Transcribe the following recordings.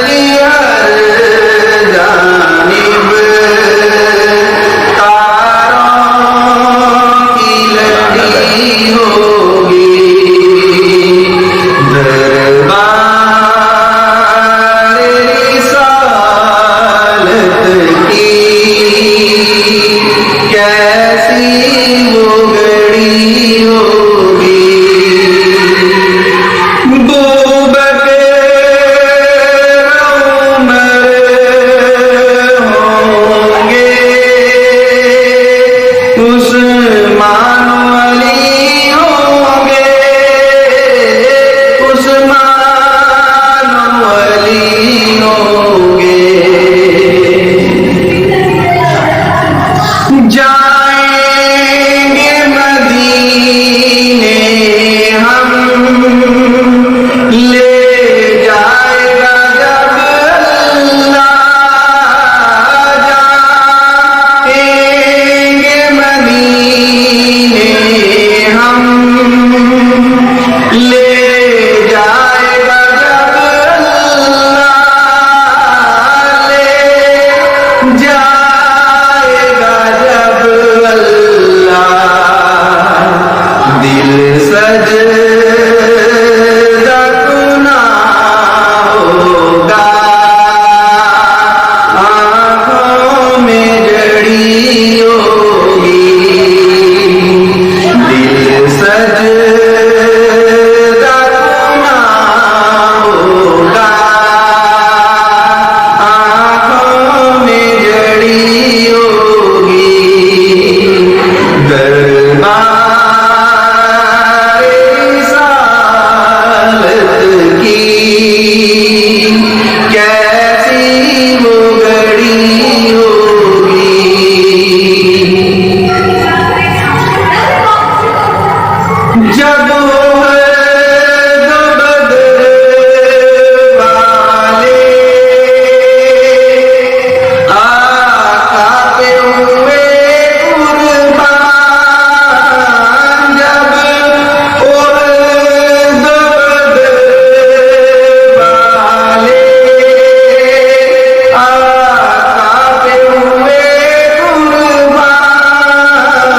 की हर जानिब तारों की लड़ी होगी। दरबार रिसालत की कैसी वो घड़ी होगी। उस्मान अली होंगे, उस्मान अली होंगे। जाएंगे मदीने हम, ले जाएगा जब अल्लाह। जाएंगे मदीने हम, ले जाएगा जब अल्लाह। ले जाएगा जब अल्लाह। दिल सजदा गुना होगा, आँखों में जड़ी होगी। दिल सजदा गुना होगा, आँखों में जड़ी होगी। दरबार रिसालत की कैसी वो घड़ी होगी। जब बदर वाले आका पे हुए कुर्बान। जब बदर वाले आका पे हुए कुर्बान।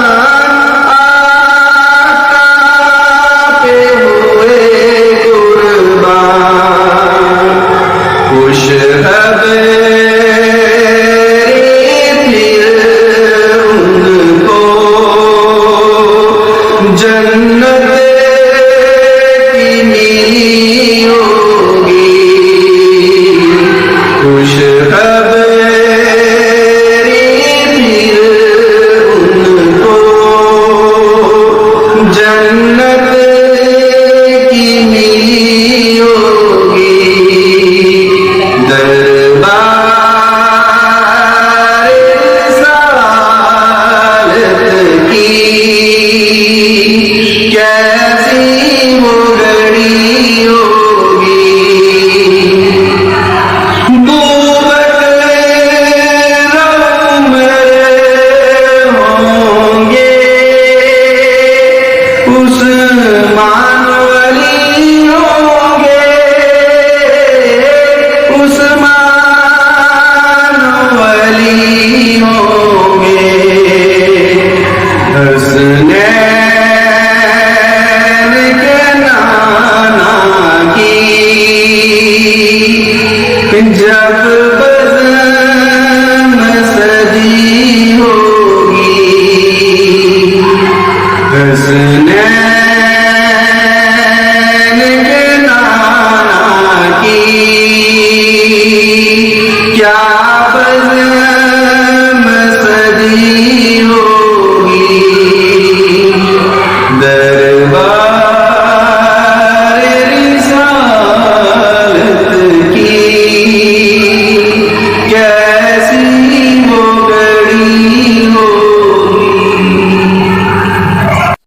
आका पे हुए कुर्बान। खुश फिर उनको जन्नत की मिली होगी। खुश फिर उनको जन्नत की मिली होगी। दरबार रिसालत की कैसी वो घड़ी होगी। होंगे, उस्मान अली होंगे, उस्मान अली होंगे। हसनैन के नाना की जब